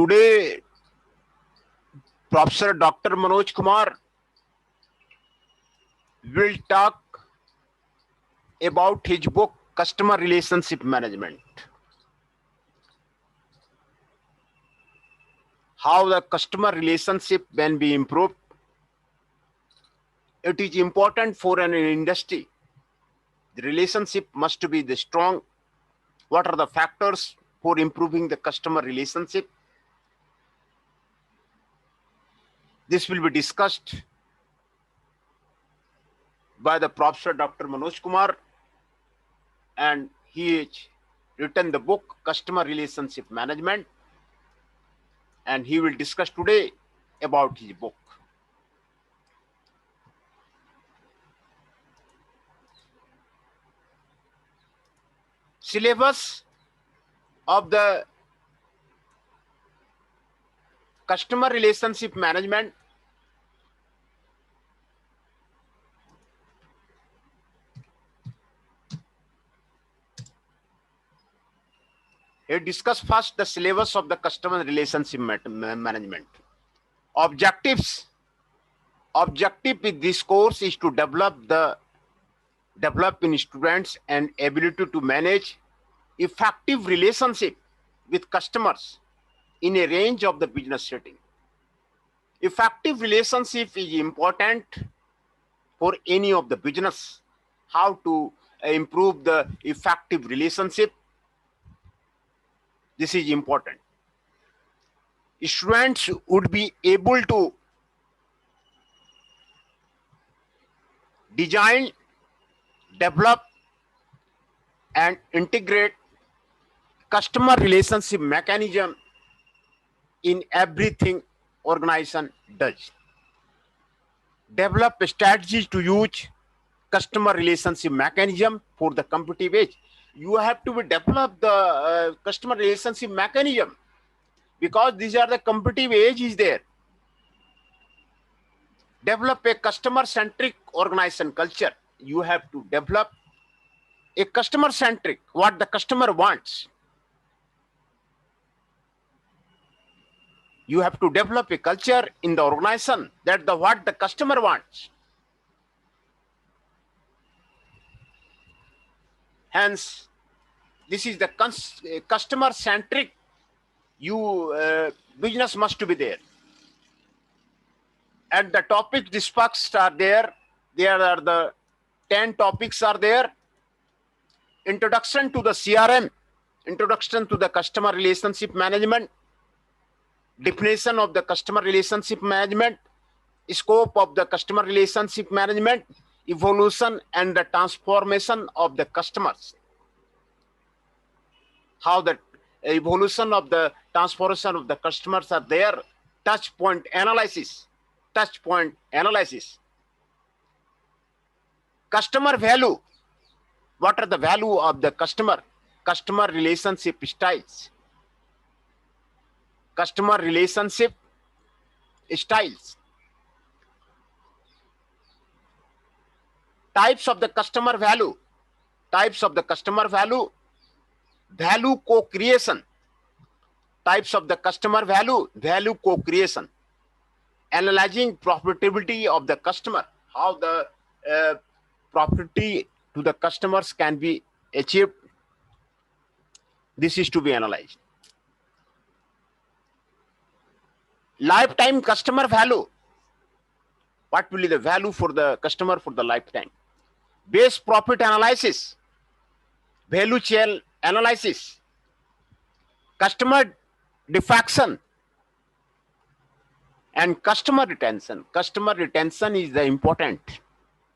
Today, Professor Dr. Manoj Kumar will talk about his book, Customer Relationship Management. How the customer relationship can be improved. It is important for an industry. The relationship must be the strong. What are the factors for improving the customer relationship? This will be discussed by the Professor Dr. Manoj Kumar, and he has written the book Customer Relationship Management, and he will discuss today about his book. Syllabus of the Customer Relationship Management. He discuss first the syllabus of the Customer Relationship Management. Objectives. Objective with this course is to develop in students an ability to manage effective relationship with customers in a range of the business setting. Effective relationship is important for any of the business. How to improve the effective relationship? This is important. Students would be able to design, develop, and integrate customer relationship mechanism in everything organization does. Develop strategies to use customer relationship mechanism for the competitive edge. You have to develop the customer relationship mechanism, because these are the competitive edge is there. Develop a customer-centric organization culture. You have to develop a customer-centric, what the customer wants. You have to develop a culture in the organization that what the customer wants. Hence, this is the customer-centric. Business must be there. And the topics discussed are there. There are the 10 topics are there. Introduction to the CRM, introduction to the customer relationship management, definition of the customer relationship management, scope of the customer relationship management, evolution and the transformation of the customers. How the evolution of the transformation of the customers are there. Touch point analysis. Customer value. What are the value of the customer? Customer relationship styles. Customer relationship styles. Types of the customer value. Types of the customer value. Value co-creation. Types of the customer value. Value co-creation. Analyzing profitability of the customer. How the profitability to the customers can be achieved. This is to be analyzed. Lifetime customer value. What will be the value for the customer for the lifetime? Base profit analysis. Value chain analysis. Customer defection. And customer retention. Customer retention is the important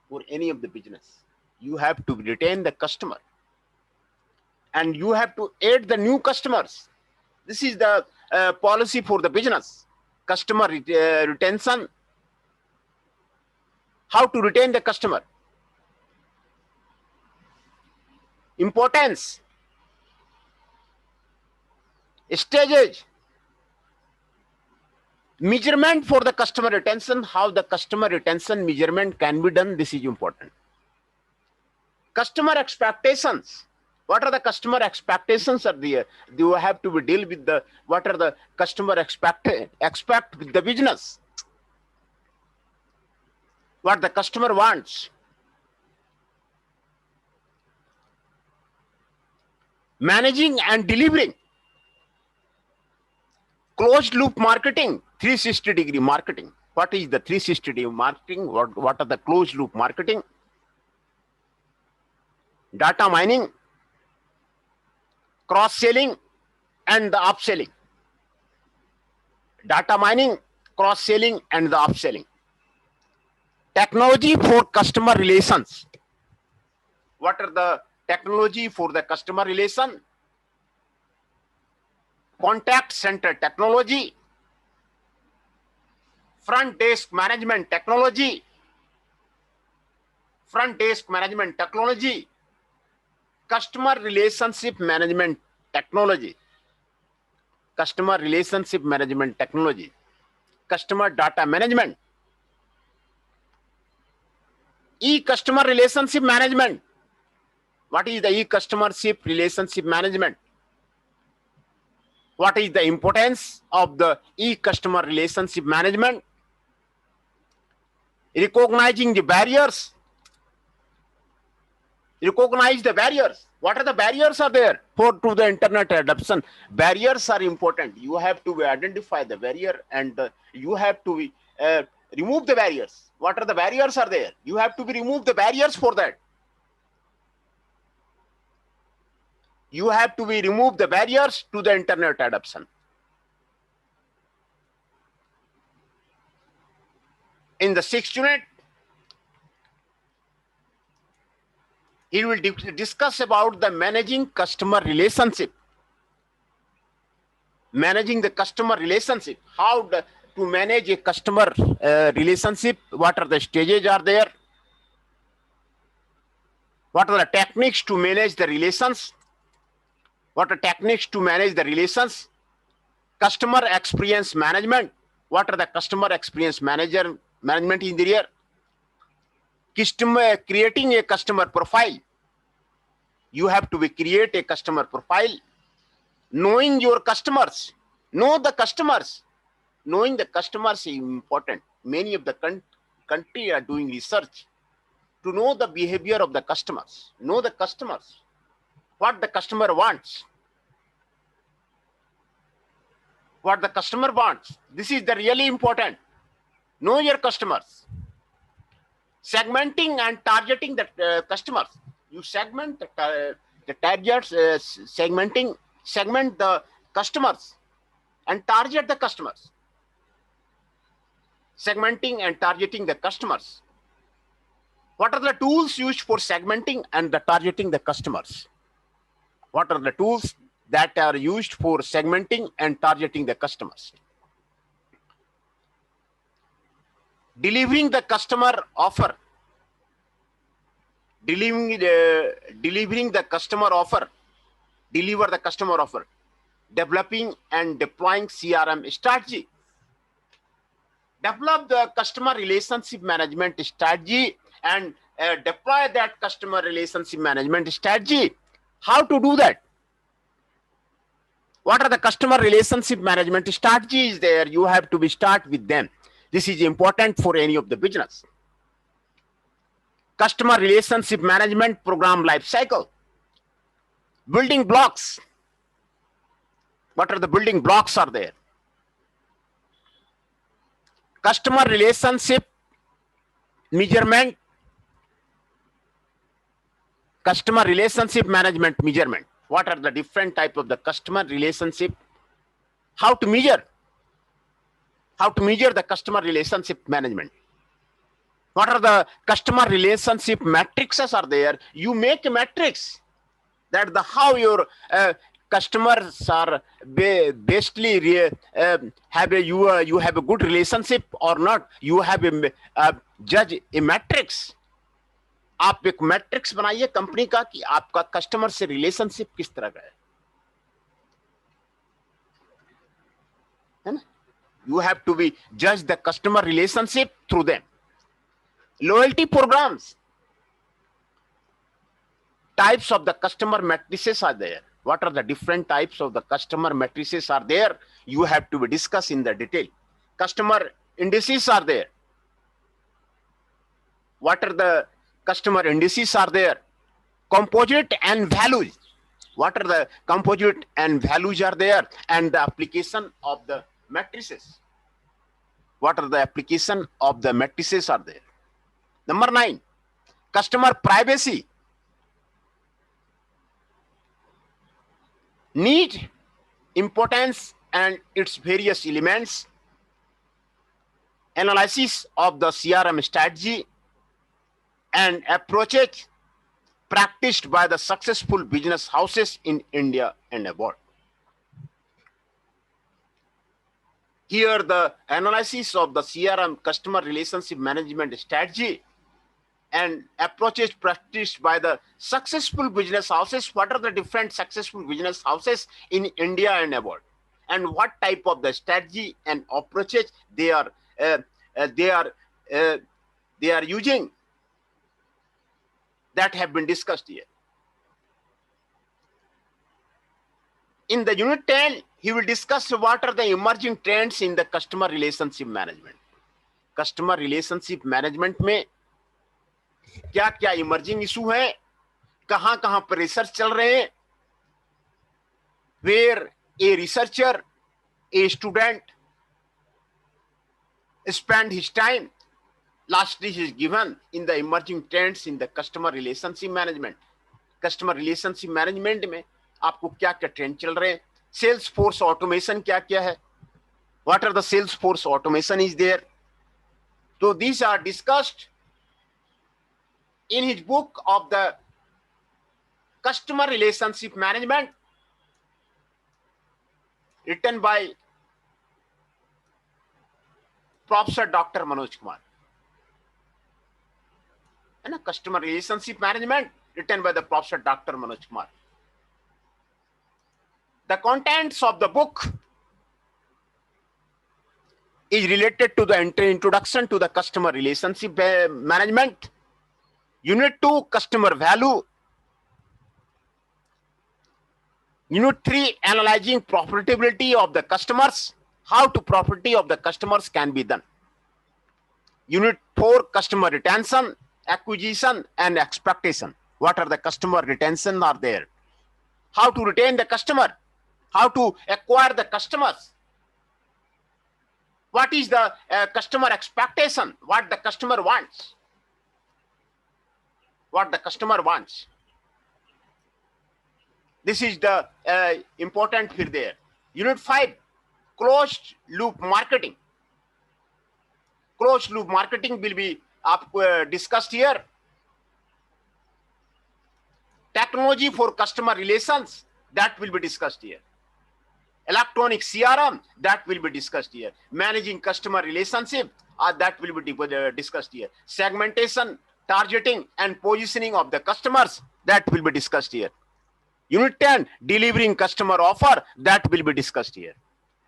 for any of the business. You have to retain the customer. And you have to add the new customers. This is the policy for the business. Customer retention. How to retain the customer. Importance. Stages. Measurement for the customer retention. How the customer retention measurement can be done. This is important. Customer expectations. What are the customer expectations are there? You have to deal with the what are the customer expect with the business. What the customer wants. Managing and delivering. Closed loop marketing, 360-degree marketing. What is the 360-degree marketing? What are the closed loop marketing? Data mining, cross-selling, and the upselling. Data mining, cross-selling, and the upselling. Technology for customer relations. What are the technology for the customer relation? Contact center technology, front desk management technology, customer relationship management technology, customer data management, e-customer relationship management. What is the e-customer relationship management? What is the importance of the e-customer relationship management? Recognizing the barriers. Recognize the barriers. What are the barriers are there to the internet adoption? Barriers are important. You have to identify the barrier and you have to remove the barriers. What are the barriers are there? You have to remove the barriers for that. You have to remove the barriers to the internet adoption. In the 6th unit, he will discuss about the managing customer relationship. Managing the customer relationship. How to manage a customer relationship. What are the stages are there? What are the techniques to manage the relations? What are techniques to manage the relations? Customer experience management. What are the customer experience management in there? Creating a customer profile. You have to create a customer profile. Knowing your customers. Know the customers. Knowing the customers is important. Many of the country are doing research to know the behavior of the customers. Know the customers. What the customer wants. What the customer wants. This is the really important. Know your customers. Segmenting and targeting the customers. You segment the targets, segment the customers and target the customers. Segmenting and targeting the customers. What are the tools used for segmenting and the targeting the customers? What are the tools that are used for segmenting and targeting the customers? Delivering the customer offer. Delivering the customer offer. Deliver the customer offer. Developing and deploying CRM strategy. Develop the customer relationship management strategy and deploy that customer relationship management strategy. How to do that? What are the customer relationship management strategies there? You have to start with them. This is important for any of the business. Customer relationship management program life cycle. Building blocks. What are the building blocks are there? Customer relationship measurement. Customer relationship management measurement. What are the different type of the customer relationship? How to measure? How to measure the customer relationship management? What are the customer relationship matrices are there? You make a matrix that the how your customers are basically have a you have a good relationship or not. You have a judge a matrix. आप एक matrix बनाइए company का कि आपका customer से relationship किस तरह का है ना? You have to be judge the customer relationship through them. Loyalty programs. types of the customer matrices are there? What are the different types of the customer matrices are there? You have to be discussed in the detail. Customer indices are there. What are the customer indices are there? Composite and values. What are the composite and values are there? And the application of the matrices. What are the application of the matrices are there? Number 9, customer privacy. Need, importance and its various elements. Analysis of the CRM strategy and approaches practiced by the successful business houses in India and abroad. Here the analysis of the CRM, customer relationship management strategy and approaches practiced by the successful business houses. What are the different successful business houses in India and abroad, and what type of the strategy and approaches they are using, that have been discussed here. In the unit 10, he will discuss what are the emerging trends in the customer relationship management. Customer relationship management में क्या क्या emerging issue है, कहां कहां पर research चल रहे हैं, where a researcher, a student spend his time. Lastly, is given in the emerging trends in the customer relationship management. Customer relationship management में आपको क्या क्या ट्रेंड चल रहे हैं, सेल्स फोर्स ऑटोमेशन क्या क्या है, what are the sales force automation is there. So these are discussed in his book of the customer relationship management, written by Professor Dr. Manoj Kumar. And customer relationship management written by the Professor Dr. Manoj Kumar. The contents of the book is related to the introduction to the customer relationship management. Unit 2, customer value. Unit 3, analyzing profitability of the customers. How to profitability of the customers can be done. Unit 4, customer retention, acquisition and expectation. What are the customer retention are there? How to retain the customer? How to acquire the customers? What is the customer expectation? What the customer wants? What the customer wants? This is the important here there. Unit 5, closed loop marketing. Closed loop marketing will be discussed here. Technology for customer relations, that will be discussed here. Electronic CRM, that will be discussed here. Managing customer relationship, that will be discussed here. Segmentation, targeting and positioning of the customers, that will be discussed here. Unit 10, delivering customer offer, that will be discussed here.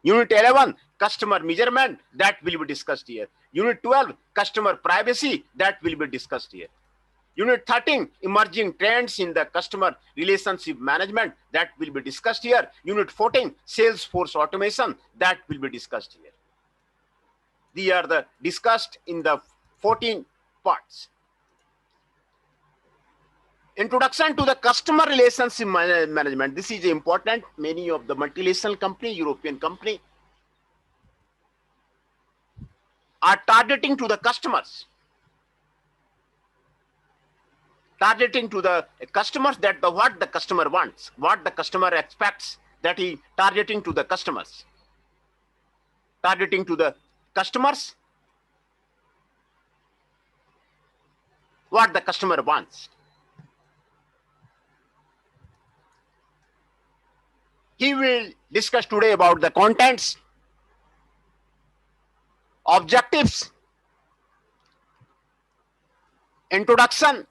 Unit 11, customer measurement, that will be discussed here. Unit 12, customer privacy, that will be discussed here. Unit 13, emerging trends in the customer relationship management, that will be discussed here. Unit 14, sales force automation, that will be discussed here. These are the discussed in the 14 parts. Introduction to the customer relationship management. This is important. Many of the multinational company, European company, are targeting to the customers. Targeting to the customers, that what the customer wants, what the customer expects, that he targeting to the customers. Targeting to the customers, what the customer wants. He will discuss today about the contents, objectives, introduction,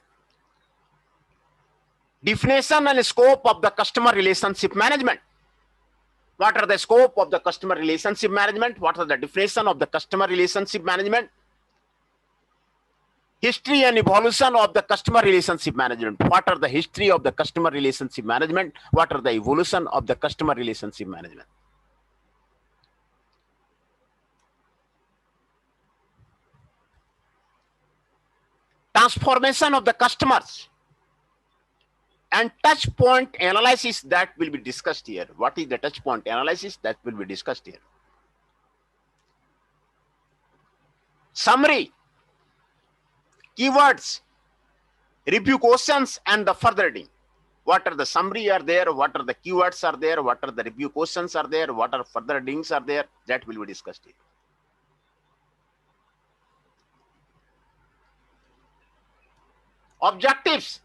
definition and scope of the customer relationship management. What are the scope of the customer relationship management? What are the definition of the customer relationship management? History and evolution of the customer relationship management. What are the history of the customer relationship management? What are the evolution of the customer relationship management? Transformation of the customers and touch point analysis that will be discussed here. What is the touch point analysis that will be discussed here? Summary, keywords, review questions, and the further reading. What are the summary are there? What are the keywords are there? What are the review questions are there? What are further readings are there? That will be discussed here. Objectives.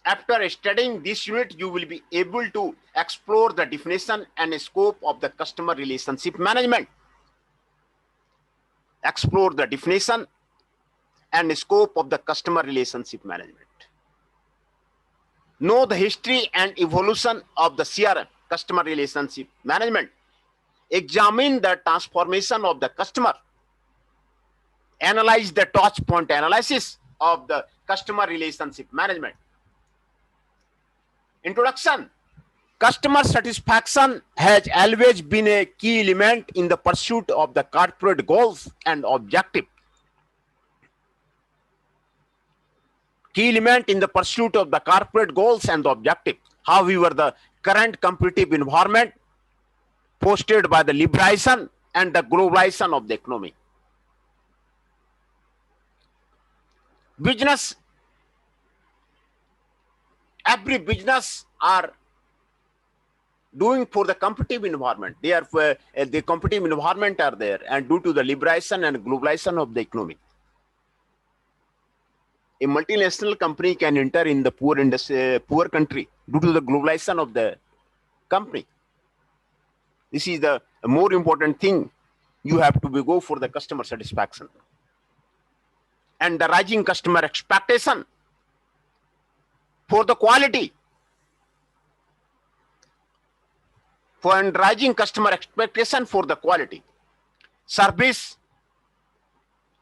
After studying this unit, you will be able to explore the definition and scope of the customer relationship management. Explore the definition and scope of the customer relationship management. Know the history and evolution of the CRM, customer relationship management. Examine the transformation of the customer. Analyze the touch point analysis of the customer relationship management. Introduction. Customer satisfaction has always been a key element in the pursuit of the corporate goals and objectives. Key element in the pursuit of the corporate goals and objectives. However, the current competitive environment posted by the liberalization and the globalization of the economy. Business, every business are doing for the competitive environment. They are the competitive environment are there, and due to the liberalization and globalization of the economy, a multinational company can enter in the poor industry, poor country due to the globalization of the company. This is the more important thing. You have to go for the customer satisfaction and the rising customer expectation for the quality. For and rising customer expectation for the quality, service,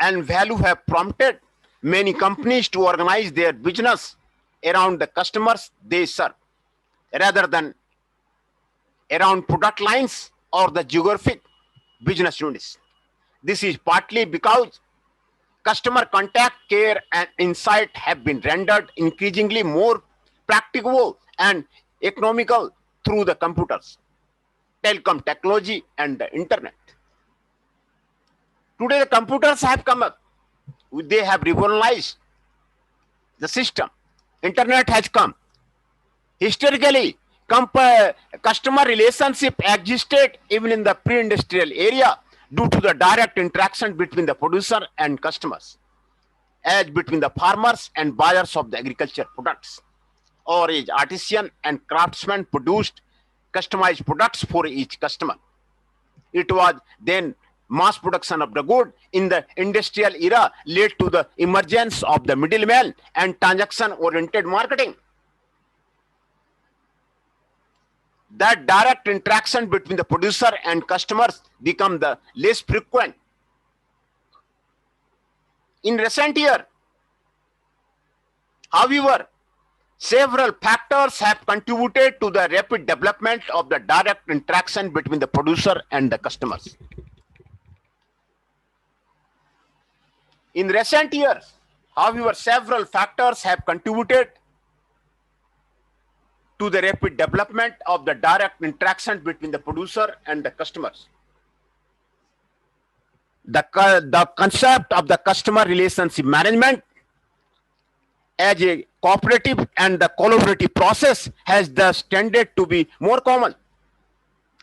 and value have prompted many companies to organize their business around the customers they serve, rather than around product lines or the geographic business units. This is partly because customer contact, care, and insight have been rendered increasingly more practicable and economical through the computers, telecom technology, and the internet. Today, the computers have come up. They have revolutionized the system. Internet has come. Historically, customer relationship existed even in the pre-industrial area due to the direct interaction between the producer and customers, as between the farmers and buyers of the agriculture products, or as artisan and craftsmen produced customized products for each customer. It was then mass production of the good in the industrial era led to the emergence of the middleman and transaction-oriented marketing. That direct interaction between the producer and customers become the less frequent. In recent year, however, several factors have contributed to the rapid development of the direct interaction between the producer and the customers. In recent years, however, several factors have contributed to the rapid development of the direct interaction between the producer and the customers. The concept of the customer relationship management as a cooperative and the collaborative process has thus tended to be more common.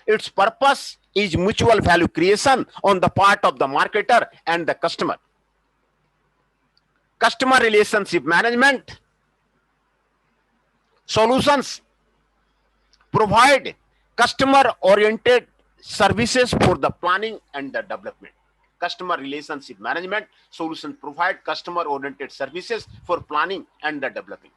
Its purpose is mutual value creation on the part of the marketer and the customer. Customer relationship management solutions provide customer-oriented services for the planning and the development. Customer relationship management solutions provide customer-oriented services for planning and the developing.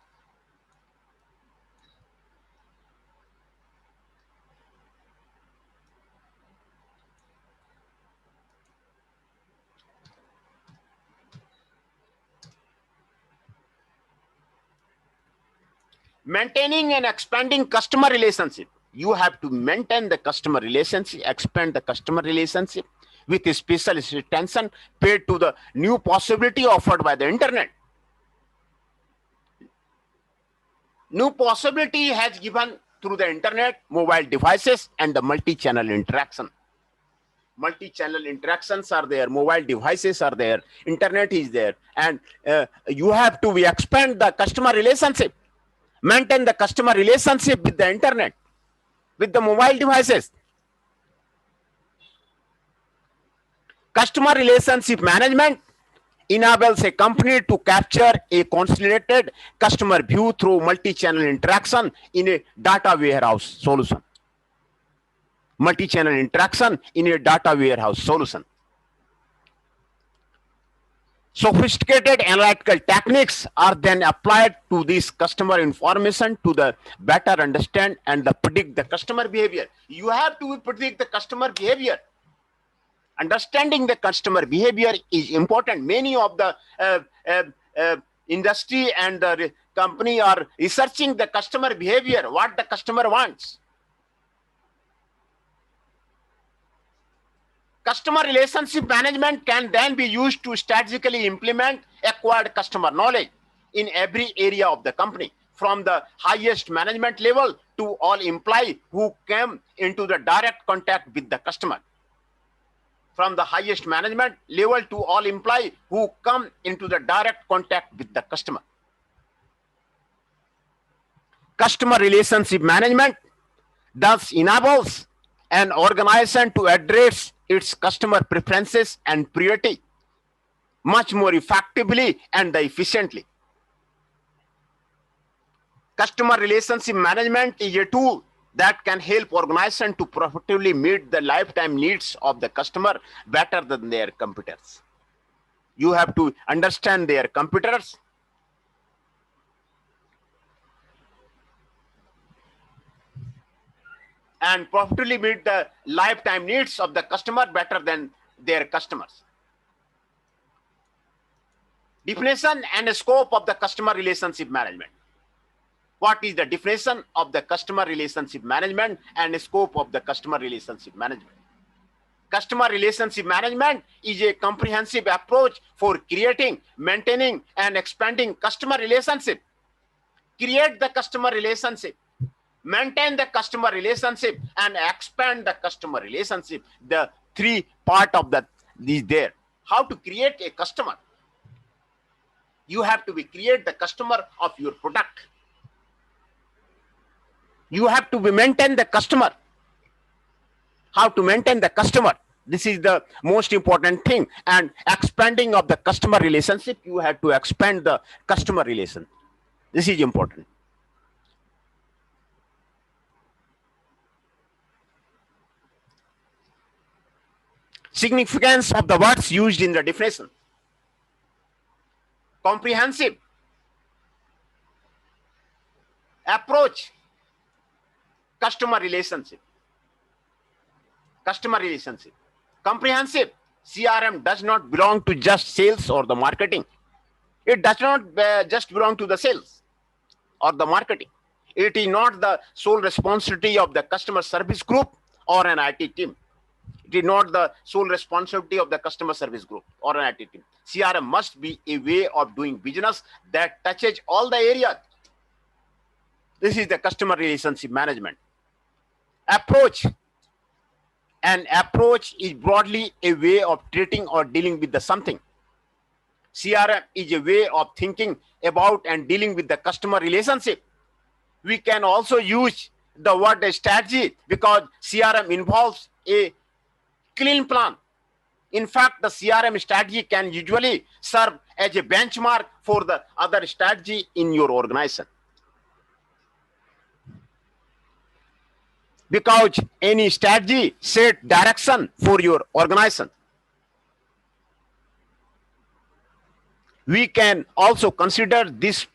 Maintaining and expanding customer relationship. You have to maintain the customer relationship, expand the customer relationship with a special attention paid to the new possibility offered by the internet. New possibility has given through the internet, mobile devices, and the multi-channel interaction. Multi-channel interactions are there, mobile devices are there, internet is there, and you have to expand the customer relationship, maintain the customer relationship with the internet, with the mobile devices. Customer relationship management enables a company to capture a consolidated customer view through multi-channel interaction in a data warehouse solution. Multi-channel interaction in a data warehouse solution. Sophisticated analytical techniques are then applied to this customer information to the better understand and predict the customer behavior. You have to predict the customer behavior. Understanding the customer behavior is important. Many of the industry and the company are researching the customer behavior, what the customer wants. Customer relationship management can then be used to strategically implement acquired customer knowledge in every area of the company, from the highest management level to all employees who came into the direct contact with the customer. From the highest management level to all employees who come into the direct contact with the customer. Customer relationship management thus enables an organization to address its customer preferences and priority much more effectively and efficiently. Customer relationship management is a tool that can help organizations to profitably meet the lifetime needs of the customer better than their competitors. You have to understand their competitors, and profitably meet the lifetime needs of the customer better than their customers. Definition and scope of the customer relationship management. What is the definition of the customer relationship management and scope of the customer relationship management? Customer relationship management is a comprehensive approach for creating, maintaining, and expanding customer relationship. Create the customer relationship, maintain the customer relationship, and expand the customer relationship. The three part of that is there. How to create a customer? You have to create the customer of your product. You have to maintain the customer. How to maintain the customer? This is the most important thing. And expanding of the customer relationship, you have to expand the customer relation. This is important. Significance of the words used in the definition. Comprehensive, approach, customer relationship. Customer relationship. Comprehensive. CRM does not belong to just sales or the marketing. It does not just belong to the sales or the marketing. It is not the sole responsibility of the customer service group or an IT team. It is not the sole responsibility of the customer service group or an IT team. CRM must be a way of doing business that touches all the areas. This is the customer relationship management. Approach. An approach is broadly a way of treating or dealing with the something. CRM is a way of thinking about and dealing with the customer relationship. We can also use the word strategy because CRM involves a clean plan. In fact, the CRM strategy can usually serve as a benchmark for the other strategy in your organization. Because any strategy set direction for your organization. We can also consider this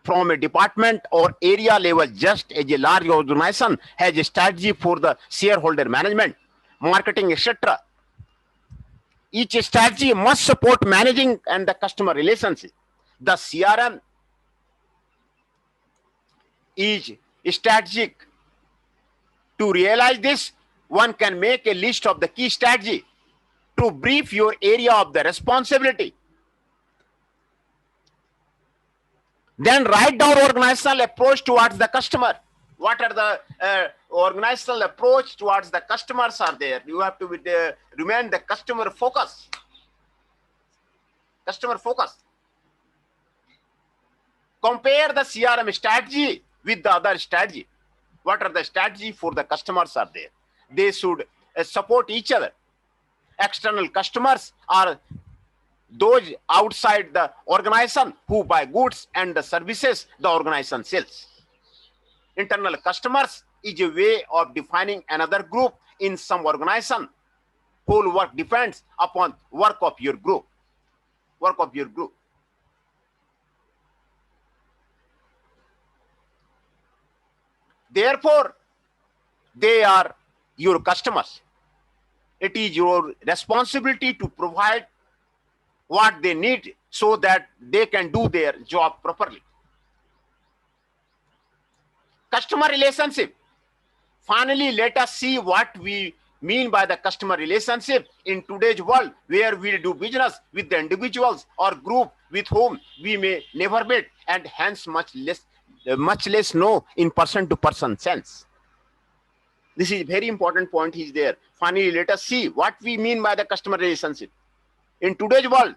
from a department or area level, just as a large organization has a strategy for the shareholder management, marketing, etc. Each strategy must support managing and the customer relationship. The CRM is strategic. To realize this, one can make a list of the key strategy to brief your area of the responsibility. Then write down organizational approach towards the customer. What are the organizational approach towards the customers are there? You have to remain the customer focus. Customer focus. Compare the CRM strategy with the other strategy. What are the strategy for the customers are there? They should support each other. External customers are those outside the organization who buy goods and the services the organization sells. Internal customers is a way of defining another group in some organization. Whole work depends upon work of your group. Work of your group. Therefore, they are your customers. It is your responsibility to provide what they need so that they can do their job properly. Customer relationship. Finally, let us see what we mean by the customer relationship in today's world, where we do business with the individuals or group with whom we may never meet and hence much less know in person-to-person sense. This is a very important point is there. Finally, let us see what we mean by the customer relationship. In today's world,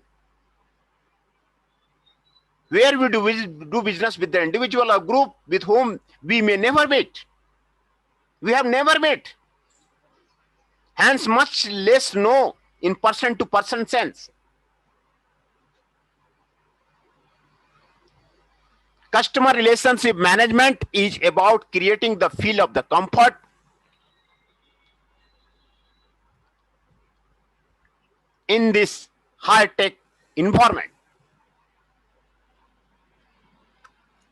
where we do business with the individual or group with whom we may never meet. We have never met. Hence, much less know in person-to-person sense. Customer relationship management is about creating the feel of the comfort in this high-tech environment.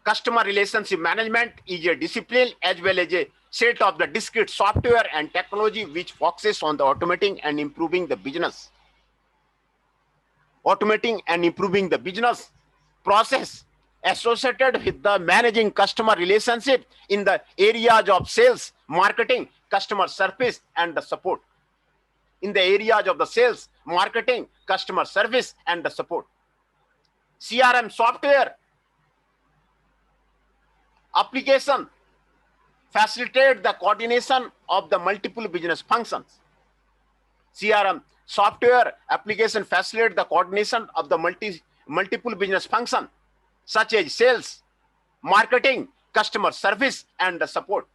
Customer relationship management is a discipline as well as a set of the discrete software and technology which focuses on the automating and improving the business. Automating and improving the business process associated with the managing customer relationship in the areas of sales, marketing, customer service, and the support. In the areas of the sales, marketing, customer service, and the support. CRM software application facilitate the coordination of the multiple business functions. CRM software application facilitate the coordination of the multiple business functions such as sales, marketing, customer service, and the support.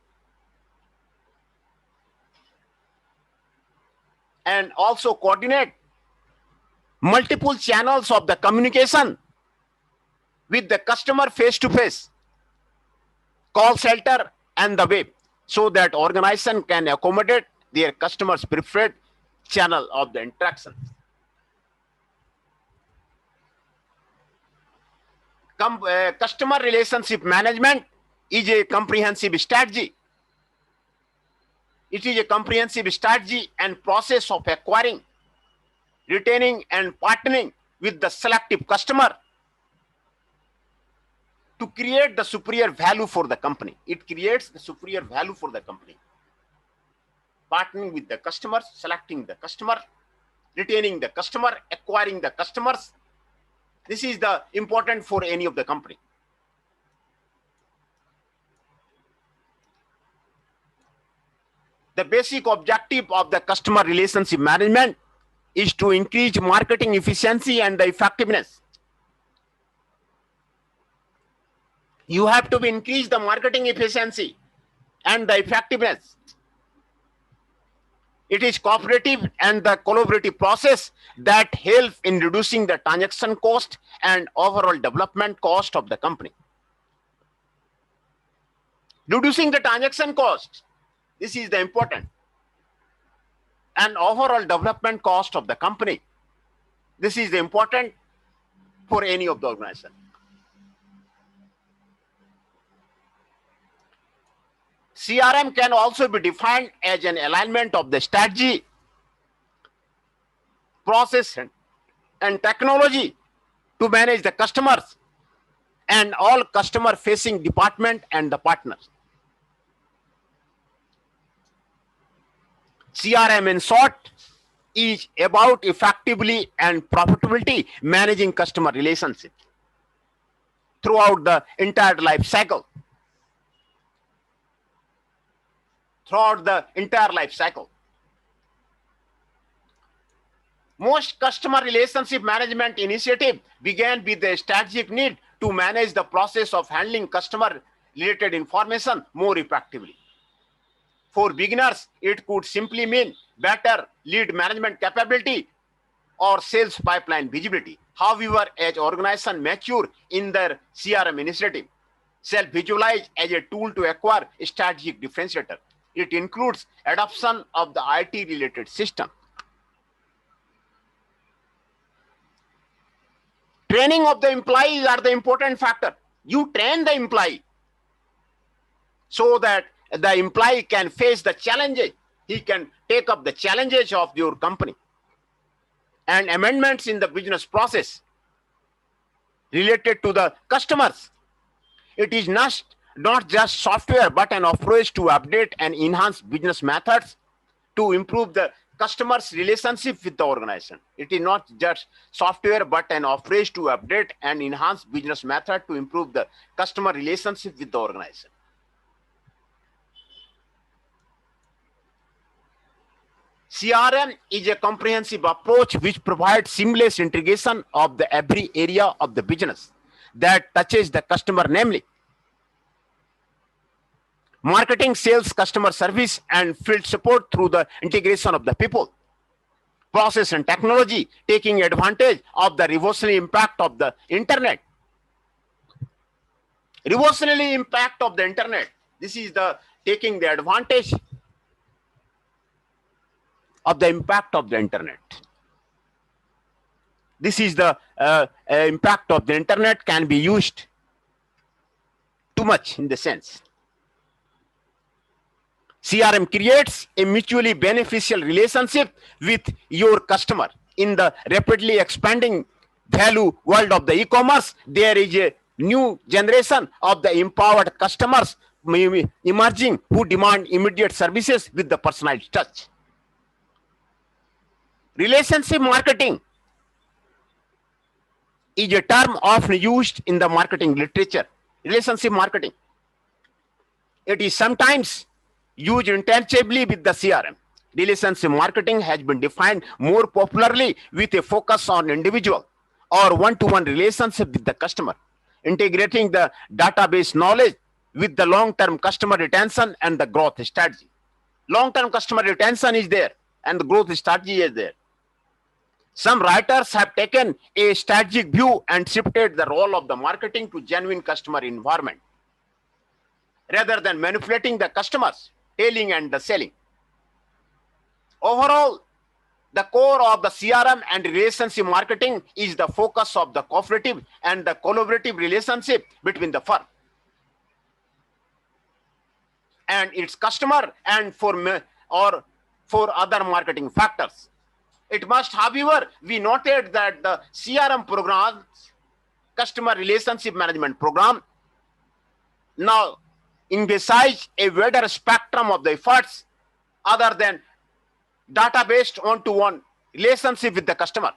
And also coordinate multiple channels of the communication with the customer face-to-face, call center, and the web, so that organization can accommodate their customers' preferred channel of the interaction. Customer relationship management is a comprehensive strategy. It is a comprehensive strategy and process of acquiring, retaining, and partnering with the selective customer to create the superior value for the company. It creates the superior value for the company. Partnering with the customer, selecting the customer, retaining the customer, acquiring the customers. This is the important for any of the company. The basic objective of the customer relationship management is to increase marketing efficiency and the effectiveness. You have to increase the marketing efficiency and the effectiveness. It is cooperative and the collaborative process that helps in reducing the transaction cost and overall development cost of the company. Reducing the transaction cost, this is the important, and overall development cost of the company. This is the important for any of the organization. CRM can also be defined as an alignment of the strategy, process, and technology to manage the customers and all customer facing department and the partners. CRM in short is about effectively and profitability managing customer relationship throughout the entire life cycle. Most customer relationship management initiatives began with the strategic need to manage the process of handling customer related information more effectively. For beginners, it could simply mean better lead management capability or sales pipeline visibility. However, as organizations mature in their CRM initiative, self-visualize as a tool to acquire a strategic differentiator. It includes adoption of the IT-related system. Training of the employees are the important factor. You train the employee so that the employee can face the challenges. He can take up the challenges of your company. And amendments in the business process related to the customers. It is not just software, but an approach to update and enhance business methods to improve the customer's relationship with the organization. It is not just software, but an approach to update and enhance business method to improve the customer relationship with the organization. CRM is a comprehensive approach which provides seamless integration of the every area of the business that touches the customer, namely marketing, sales, customer service, and field support through the integration of the people, process, and technology, taking advantage of the revolutionary impact of the internet. Revolutionary impact of the internet. This is the taking the advantage of the impact of the internet. This is the impact of the internet can be used too much in the sense. CRM creates a mutually beneficial relationship with your customer. In the rapidly expanding value world of the e-commerce, there is a new generation of the empowered customers emerging who demand immediate services with the personalized touch. Relationship marketing is a term often used in the marketing literature. Relationship marketing. It is sometimes used interchangeably with the CRM. Relationship marketing has been defined more popularly with a focus on individual or one-to-one relationship with the customer, integrating the database knowledge with the long-term customer retention and the growth strategy. Long-term customer retention is there and the growth strategy is there. Some writers have taken a strategic view and shifted the role of the marketing to genuine customer environment rather than manipulating the customers, tailing and the selling. Overall, the core of the CRM and relationship marketing is the focus of the cooperative and the collaborative relationship between the firm and its customer and for other marketing factors. It must, however, be noted that the CRM program, customer relationship management program, now envisage a wider spectrum of the efforts other than data-based one-to-one relationship with the customer,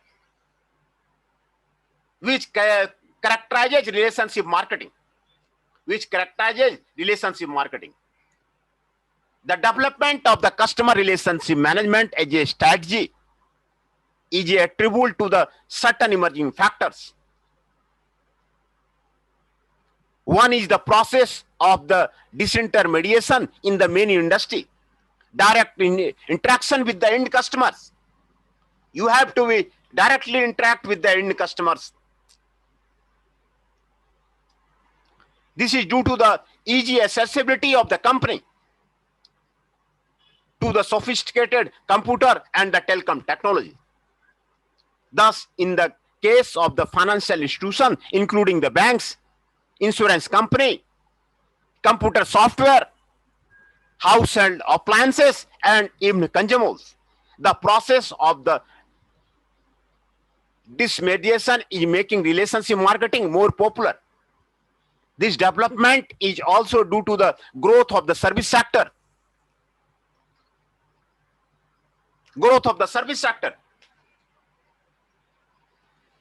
which characterizes relationship marketing. The development of the customer relationship management as a strategy is a attribute to the certain emerging factors. One is the process of the disintermediation in the main industry, direct interaction with the end customers. You have to directly interact with the end customers. This is due to the easy accessibility of the company to the sophisticated computer and the telecom technology. Thus, in the case of the financial institution, including the banks, insurance company, computer software, household appliances, and even consumables, the process of the disintermediation is making relationship marketing more popular. This development is also due to the growth of the service sector. Growth of the service sector.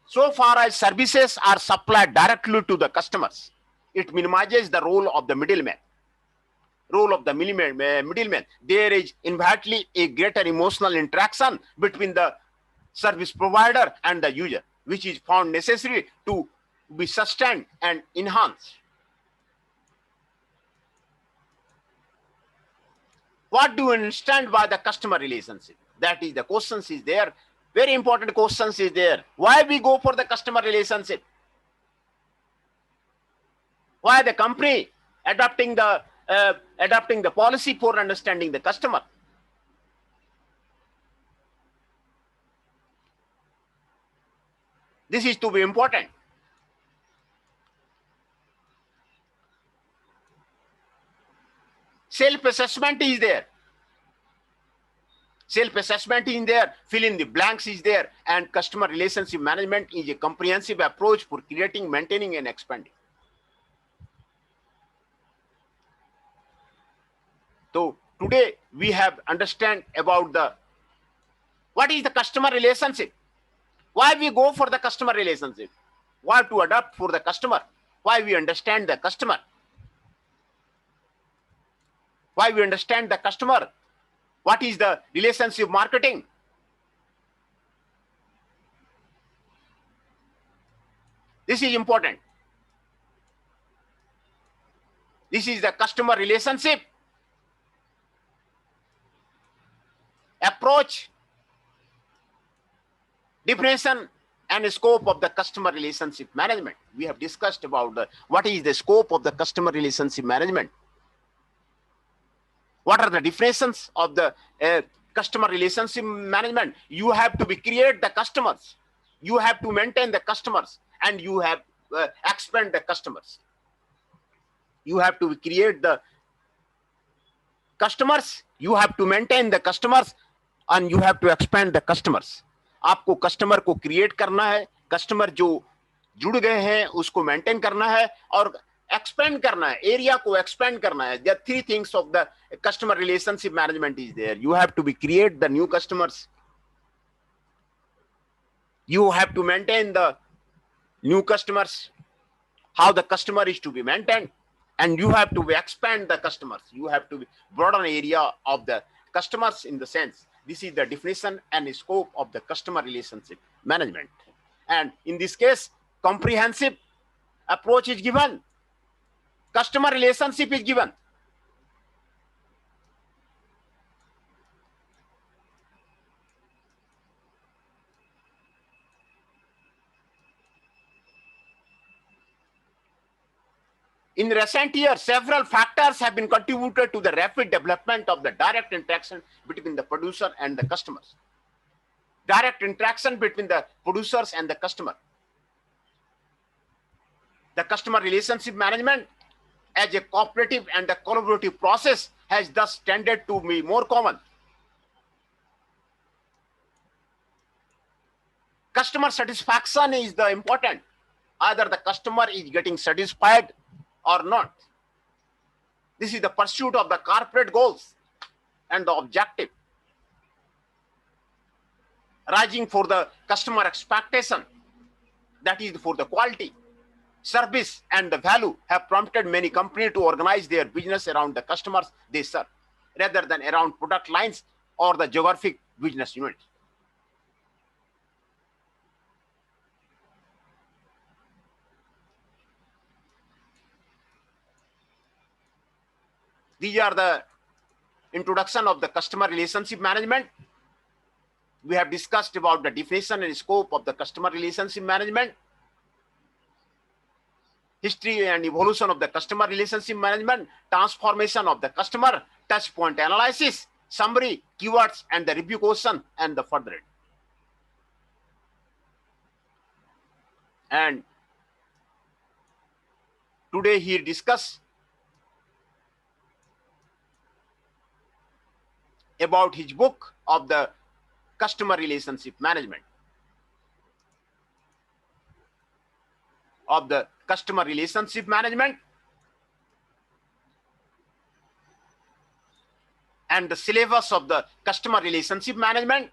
So far as services are supplied directly to the customers, it minimizes the role of the middleman. Role of the middleman. There is inherently a greater emotional interaction between the service provider and the user, which is found necessary to be sustained and enhanced. What do you understand by the customer relationship? That is the questions is there. Very important questions is there. Why we go for the customer relationship? Why the company adopting the policy for understanding the customer? This is to be important. Self-assessment is there. Self-assessment is there, fill in the blanks is there, and customer relationship management is a comprehensive approach for creating, maintaining, and expanding. So today we have understand about what is the customer relationship, why we go for the customer relationship, what to adapt for the customer, why we understand the customer, why we understand the customer. What is the relationship marketing? This is important. This is the customer relationship approach, definition, and scope of the customer relationship management. We have discussed about what is the scope of the customer relationship management. What are the definitions of the customer relationship management? You have to create the customers, you have to maintain the customers, and you have expand the customers. You have to create the customers, you have to maintain the customers, and you have to expand the customers. आपको customer को create करना है, customer जो जुड़ गए हैं उसको maintain करना है, और expand करना है, एरिया को expand करना है. There are three things of the customer relationship management is there. You have to create the new customers, you have to maintain the new customers, how the customer is to be maintained, and you have to expand the customers. You have to broaden area of the customers. In the sense, this is the definition and scope of the customer relationship management. And in this case, comprehensive approach is given. Customer relationship is given. In recent years, several factors have been contributed to the rapid development of the direct interaction between the producer and the customers. Direct interaction between the producers and the customer. The customer relationship management as a cooperative and a collaborative process has thus tended to be more common. Customer satisfaction is the important. Either the customer is getting satisfied or not. This is the pursuit of the corporate goals and the objective. Rising for the customer expectation, that is for the quality, service, and the value, have prompted many companies to organize their business around the customers they serve, rather than around product lines or the geographic business units. These are the introduction of the customer relationship management. We have discussed about the definition and scope of the customer relationship management, history and evolution of the customer relationship management, transformation of the customer, touch point analysis, summary, keywords, and the review question, and the further. And today he discuss about his book of the customer relationship management. Of the customer relationship management, and the syllabus of the customer relationship management.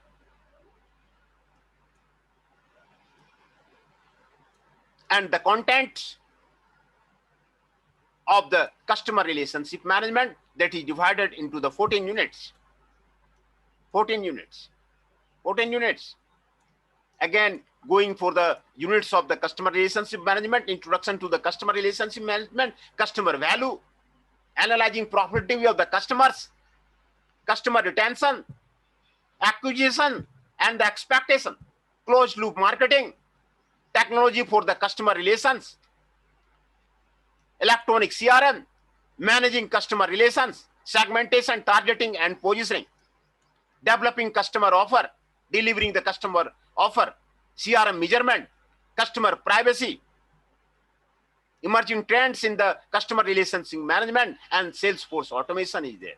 And the content of the customer relationship management, that is divided into the 14 units. 14 units. 14 units. Again, going for the units of the customer relationship management: introduction to the customer relationship management, customer value, analyzing profitability of the customers, customer retention, acquisition and the expectation, closed loop marketing, technology for the customer relations, electronic CRM, managing customer relations, segmentation, targeting and positioning, developing customer offer, delivering the customer offer, CRM measurement, customer privacy, emerging trends in the customer relationship management, and Salesforce automation is there.